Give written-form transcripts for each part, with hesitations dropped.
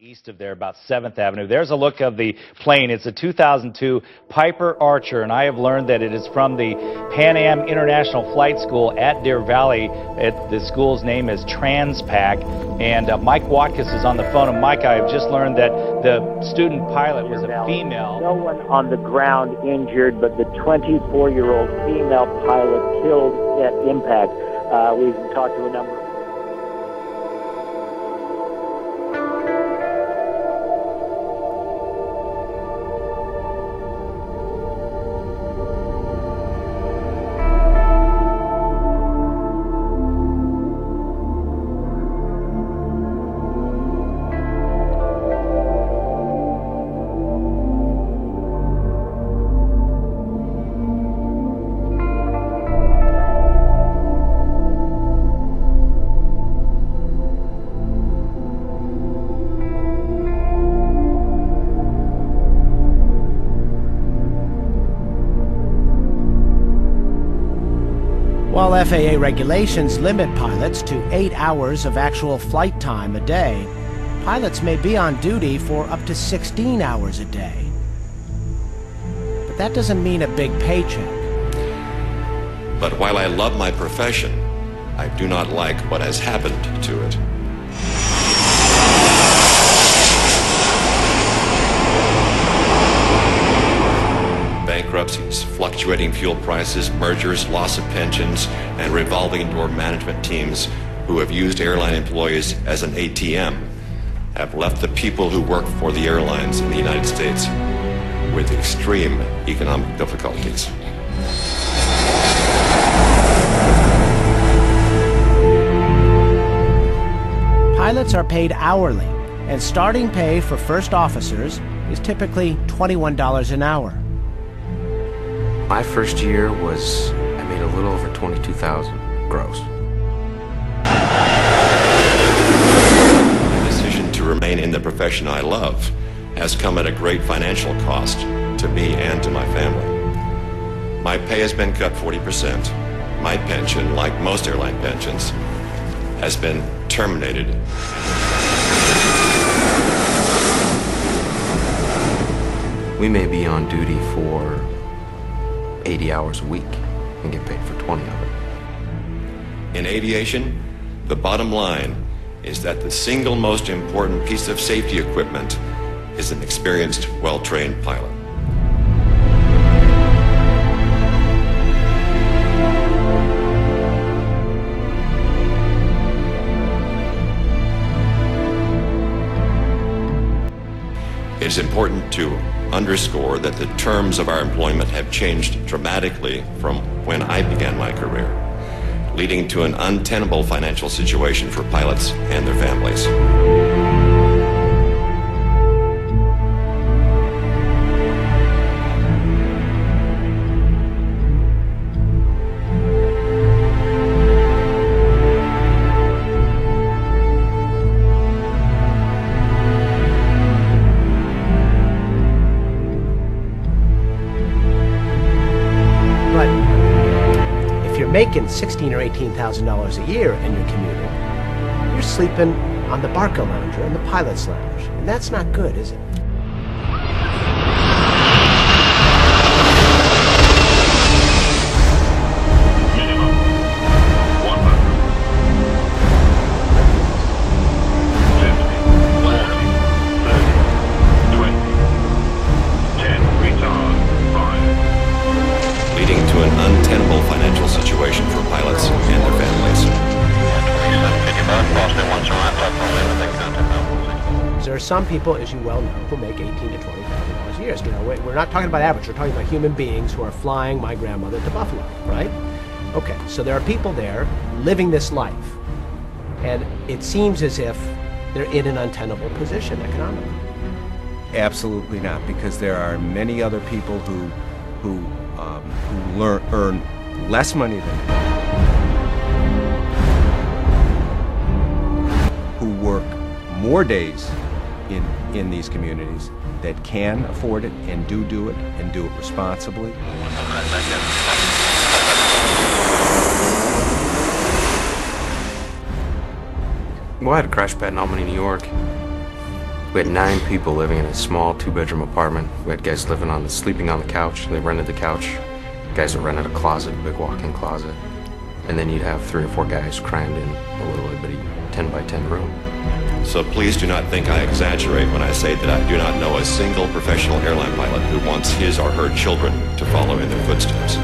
East of there, about 7th Avenue. There's a look of the plane. It's a 2002 Piper Archer, and I have learned that it is from the Pan Am International Flight School at Deer Valley. The school's name is Transpac, and Mike Watkins is on the phone. And Mike, I have just learned that the student pilot was a female. No one on the ground injured, but the 24-year-old female pilot killed at impact. We've talked to a number of While FAA regulations limit pilots to 8 hours of actual flight time a day, pilots may be on duty for up to 16 hours a day. But that doesn't mean a big paycheck. But while I love my profession, I do not like what has happened to it. Bankruptcies, fluctuating fuel prices, mergers, loss of pensions, and revolving door management teams who have used airline employees as an ATM have left the people who work for the airlines in the United States with extreme economic difficulties. Pilots are paid hourly, and starting pay for first officers is typically $21 an hour. My first year I made a little over $22,000 gross. The decision to remain in the profession I love has come at a great financial cost to me and to my family. My pay has been cut 40%. My pension, like most airline pensions, has been terminated. We may be on duty for 80 hours a week and get paid for 20 of it. In aviation, the bottom line is that the single most important piece of safety equipment is an experienced, well-trained pilot. It is important to underscore that the terms of our employment have changed dramatically from when I began my career, leading to an untenable financial situation for pilots and their families. Making $16,000 or $18,000 a year and you're commuting, you're sleeping on the Barca lounge or in the pilot's lounge, and that's not good, is it? Minimum 100, 50, 40, 30, 20, 10, retard, 5. Leading to an untenable financial situation for pilots and their families. There are some people, as you well know, who make $18,000 to $20,000 a year. You know, we're not talking about average. We're talking about human beings who are flying my grandmother to Buffalo, right? Okay, so there are people there living this life, and it seems as if they're in an untenable position economically. Absolutely not, because there are many other people who earn less money than me, who work more days in these communities that can afford it and do it and do it responsibly. Well, I had a crash pad in Albany, New York. We had 9 people living in a small 2-bedroom apartment. We had guys living sleeping on the couch. They rented the couch. Guys that rented a closet, a big walk-in closet. And then you'd have 3 or 4 guys crammed in a little bitty 10 by 10 room. So please do not think I exaggerate when I say that I do not know a single professional airline pilot who wants his or her children to follow in their footsteps.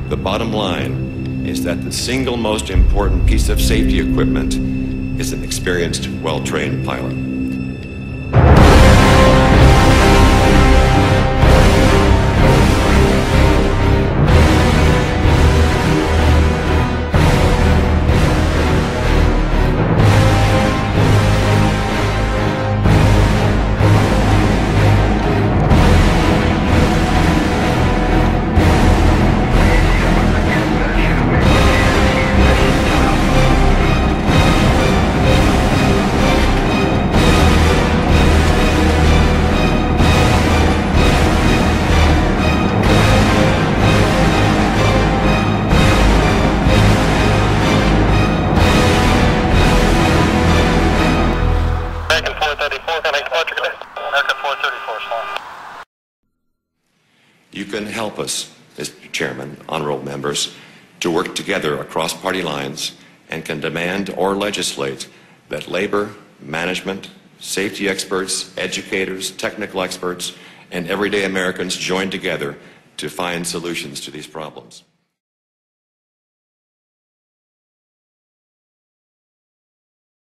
The bottom line is that the single most important piece of safety equipment is an experienced, well-trained pilot. You can help us, Mr. Chairman, honorable members, to work together across party lines and can demand or legislate that labor, management, safety experts, educators, technical experts, and everyday Americans join together to find solutions to these problems.